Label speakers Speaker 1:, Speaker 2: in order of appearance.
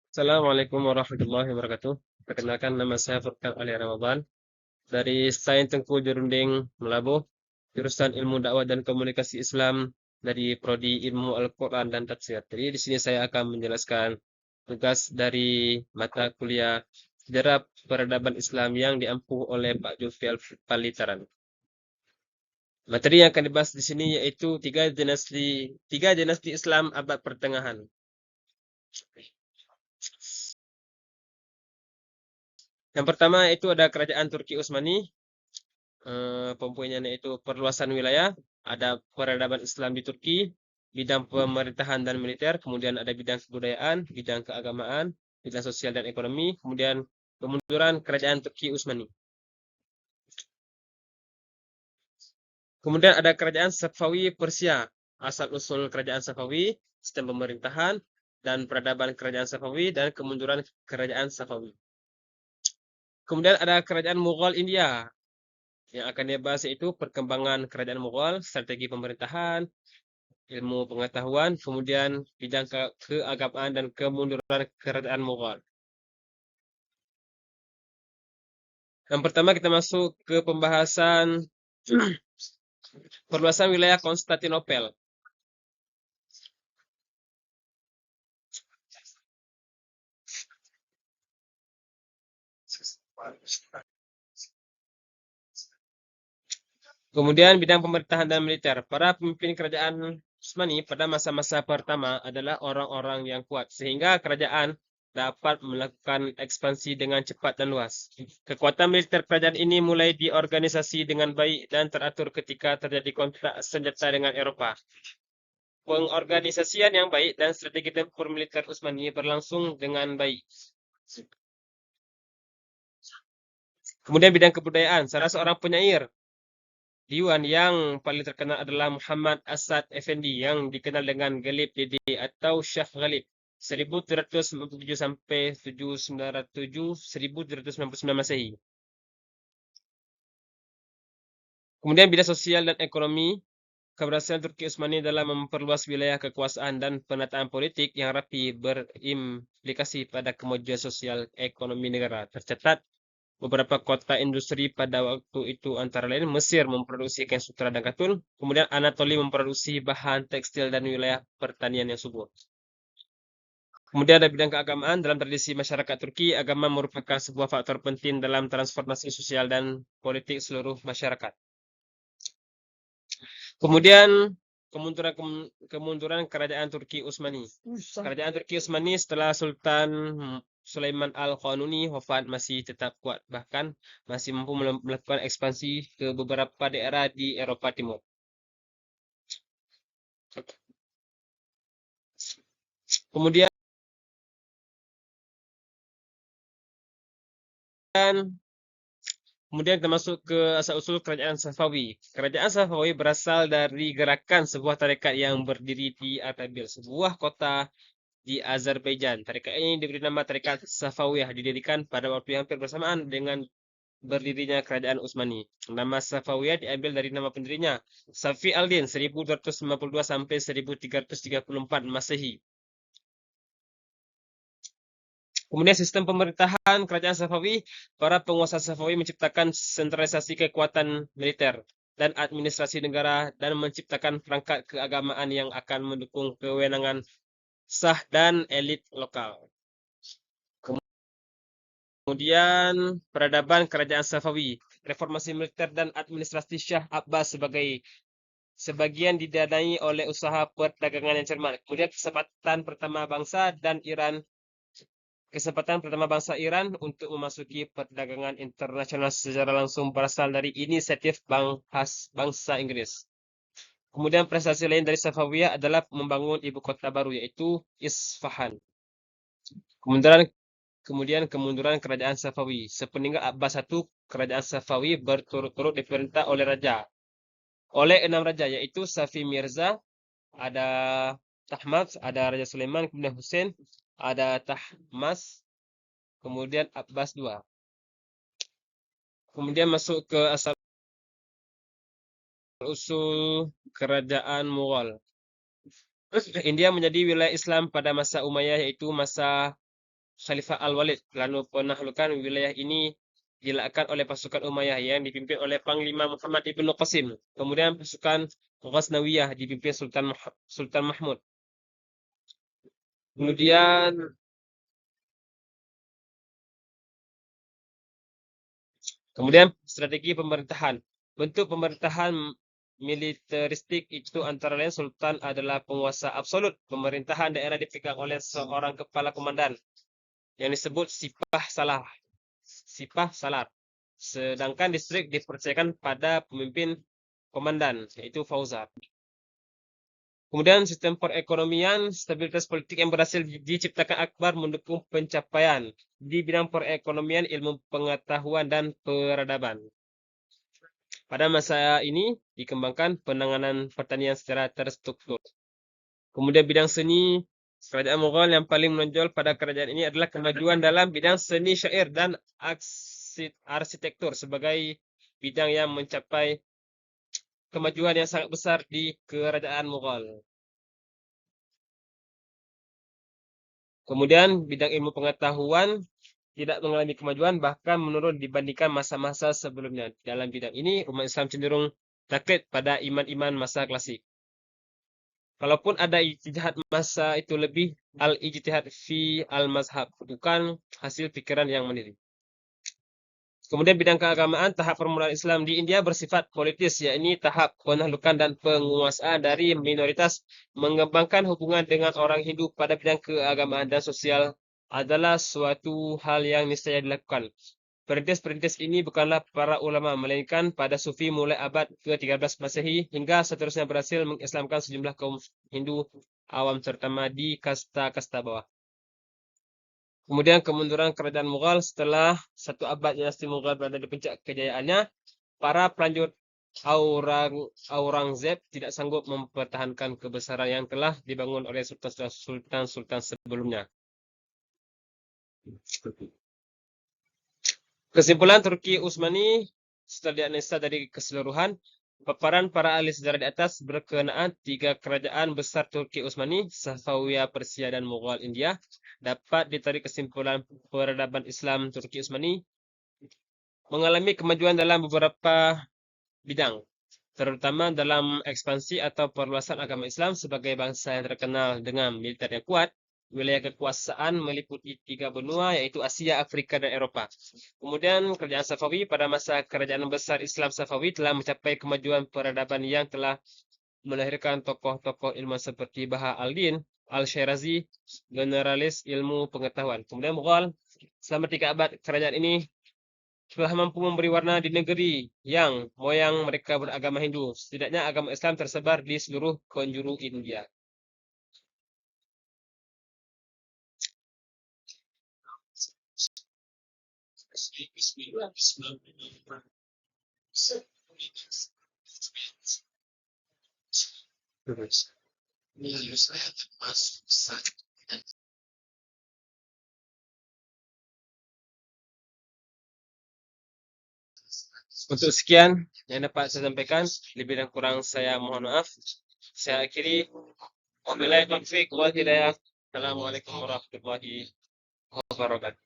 Speaker 1: Assalamualaikum warahmatullahi wabarakatuh. Perkenalkan nama saya Furkan Ali Ramadan dari Sains Tengku Jurunding Melabuh, jurusan Ilmu Dakwah dan Komunikasi Islam dari Prodi Ilmu Al-Quran dan Tafsir. Jadi di sini saya akan menjelaskan tugas dari mata kuliah Sejarah Peradaban Islam yang diampu oleh Pak Julfial Palitaran. Materi yang akan dibahas di sini yaitu tiga dinasti Islam abad pertengahan. Yang pertama itu ada Kerajaan Turki Utsmani. Poin-poinnya yaitu perluasan wilayah, ada peradaban Islam di Turki, bidang pemerintahan dan militer, kemudian ada bidang kebudayaan, bidang keagamaan, bidang sosial dan ekonomi, kemudian kemunduran Kerajaan Turki Utsmani. Kemudian ada Kerajaan Safawi Persia, asal-usul Kerajaan Safawi, sistem pemerintahan, dan peradaban Kerajaan Safawi, dan kemunduran Kerajaan Safawi. Kemudian ada Kerajaan Mughal India, yang akan dibahas yaitu perkembangan Kerajaan Mughal, strategi pemerintahan, ilmu pengetahuan, kemudian bidang keagamaan dan kemunduran Kerajaan Mughal. Yang pertama kita masuk ke pembahasan perluasan wilayah Konstantinopel. Kemudian bidang pemerintahan dan militer. Para pemimpin kerajaan Utsmani pada masa-masa pertama adalah orang-orang yang kuat, sehingga kerajaan dapat melakukan ekspansi dengan cepat dan luas. Kekuatan militer kerajaan ini mulai diorganisasi dengan baik dan teratur ketika terjadi konflik senjata dengan Eropa. Pengorganisasian yang baik dan strategi tempur militer Utsmani berlangsung dengan baik. Kemudian bidang kebudayaan, salah seorang penyair Diwan yang paling terkenal adalah Muhammad Asad Effendi yang dikenal dengan Ghalib Dede atau Syah Ghalib 1797 sampai 1799 Masehi. Kemudian bidang sosial dan ekonomi, keberhasilan Turki Utsmani dalam memperluas wilayah kekuasaan dan penataan politik yang rapi berimplikasi pada kemajuan sosial ekonomi negara. Tercatat beberapa kota industri pada waktu itu antara lain Mesir memproduksi kain sutra dan katun, kemudian Anatoli memproduksi bahan tekstil dan wilayah pertanian yang subur. Kemudian ada bidang keagamaan. Dalam tradisi masyarakat Turki, agama merupakan sebuah faktor penting dalam transformasi sosial dan politik seluruh masyarakat. Kemudian kemunduran Kerajaan Turki Utsmani. Kerajaan Turki Utsmani setelah Sultan Sulaiman Al-Qanuni wafat masih tetap kuat, bahkan masih mampu melakukan ekspansi ke beberapa daerah di Eropa Timur. Kemudian kita masuk ke asal-usul Kerajaan Safawi. Kerajaan Safawi berasal dari gerakan sebuah tarekat yang berdiri di Ardabil, sebuah kota di Azerbaijan. Tarekat ini diberi nama Tarekat Safawiyah, didirikan pada waktu yang hampir bersamaan dengan berdirinya Kerajaan Utsmani. Nama Safawiyah diambil dari nama pendirinya, Safi al-Din 1252 sampai 1334 Masehi. Kemudian sistem pemerintahan Kerajaan Safawi, para penguasa Safawi menciptakan sentralisasi kekuatan militer dan administrasi negara dan menciptakan perangkat keagamaan yang akan mendukung kewenangan sah dan elit lokal. Kemudian peradaban Kerajaan Safawi, reformasi militer dan administrasi Syah Abbas sebagian didanai oleh usaha perdagangan yang cermat. Kemudian kesempatan pertama bangsa Iran untuk memasuki perdagangan internasional secara langsung berasal dari inisiatif bangsa Inggris. Kemudian prestasi lain dari Safawiyah adalah membangun ibu kota baru yaitu Isfahan. Kemudian kemunduran Kerajaan Safawi. Sepeninggal Abbas I, Kerajaan Safawi berturut-turut diperintah oleh 6 raja yaitu Safi Mirza, ada Tahmasp, ada Raja Sulaiman, kemudian Hussein, ada Tahmasp, kemudian Abbas II. Kemudian masuk ke asal-usul Kerajaan Mughal. India menjadi wilayah Islam pada masa Umayyah yaitu masa Khalifah Al-Walid, lalu penaklukan wilayah ini dilakukan oleh pasukan Umayyah yang dipimpin oleh Panglima Muhammad ibnu Qasim. Kemudian pasukan Ghaznawiyah dipimpin Sultan Mahmud. Kemudian strategi pemerintahan. Bentuk pemerintahan militeristik itu antara lain sultan adalah penguasa absolut. Pemerintahan daerah dipegang oleh seorang kepala komandan yang disebut Sipah Salar. Sipah Salar. Sedangkan distrik dipercayakan pada pemimpin komandan, yaitu Fauzar. Kemudian sistem perekonomian, stabilitas politik yang berhasil diciptakan Akbar mendukung pencapaian di bidang perekonomian, ilmu pengetahuan, dan peradaban. Pada masa ini dikembangkan penanganan pertanian secara terstruktur. Kemudian bidang seni, kerajaan Mughal yang paling menonjol pada kerajaan ini adalah kemajuan dalam bidang seni syair dan arsitektur sebagai bidang yang mencapai kemajuan yang sangat besar di kerajaan Mughal. Kemudian bidang ilmu pengetahuan tidak mengalami kemajuan, bahkan menurun dibandingkan masa-masa sebelumnya. Dalam bidang ini, umat Islam cenderung taklid pada iman-iman masa klasik. Kalaupun ada ijtihad masa itu lebih al-ijtihad fi al-mazhab, bukan hasil pikiran yang mandiri. Kemudian bidang keagamaan, tahap permulaan Islam di India bersifat politis, yakni tahap penaklukan dan penguasaan dari minoritas. Mengembangkan hubungan dengan orang Hindu pada bidang keagamaan dan sosial adalah suatu hal yang niscaya dilakukan. Perintis-perintis ini bukanlah para ulama, melainkan pada sufi mulai abad ke-13 Masehi hingga seterusnya berhasil mengislamkan sejumlah kaum Hindu awam terutama di kasta-kasta bawah. Kemudian kemunduran kerajaan Mughal setelah satu abad dinasti Mughal berada di puncak kejayaannya, para pelanjut Aurangzeb tidak sanggup mempertahankan kebesaran yang telah dibangun oleh sultan-sultan sebelumnya. Kesimpulan Turki Utsmani setelah dianalisa dari keseluruhan, paparan para ahli sejarah di atas berkenaan tiga kerajaan besar Turki Utsmani, Safawiyah, Persia, dan Mughal India, dapat ditarik kesimpulan peradaban Islam Turki Utsmani mengalami kemajuan dalam beberapa bidang, terutama dalam ekspansi atau perluasan agama Islam sebagai bangsa yang terkenal dengan militer yang kuat. Wilayah kekuasaan meliputi 3 benua, yaitu Asia, Afrika, dan Eropa. Kemudian kerajaan Safawi pada masa kerajaan besar Islam Safawi telah mencapai kemajuan peradaban yang telah melahirkan tokoh-tokoh ilmu seperti Baha al-Din al-Syirazi, generalis ilmu pengetahuan. Kemudian Mughal, selama 3 abad kerajaan ini telah mampu memberi warna di negeri yang moyang mereka beragama Hindu. Setidaknya agama Islam tersebar di seluruh penjuru India. Untuk sekian yang dapat saya sampaikan, lebih dan kurang saya mohon maaf. Saya akhiri. Wabillahi taufiq wal hidayah. Assalamualaikum warahmatullahi wabarakatuh.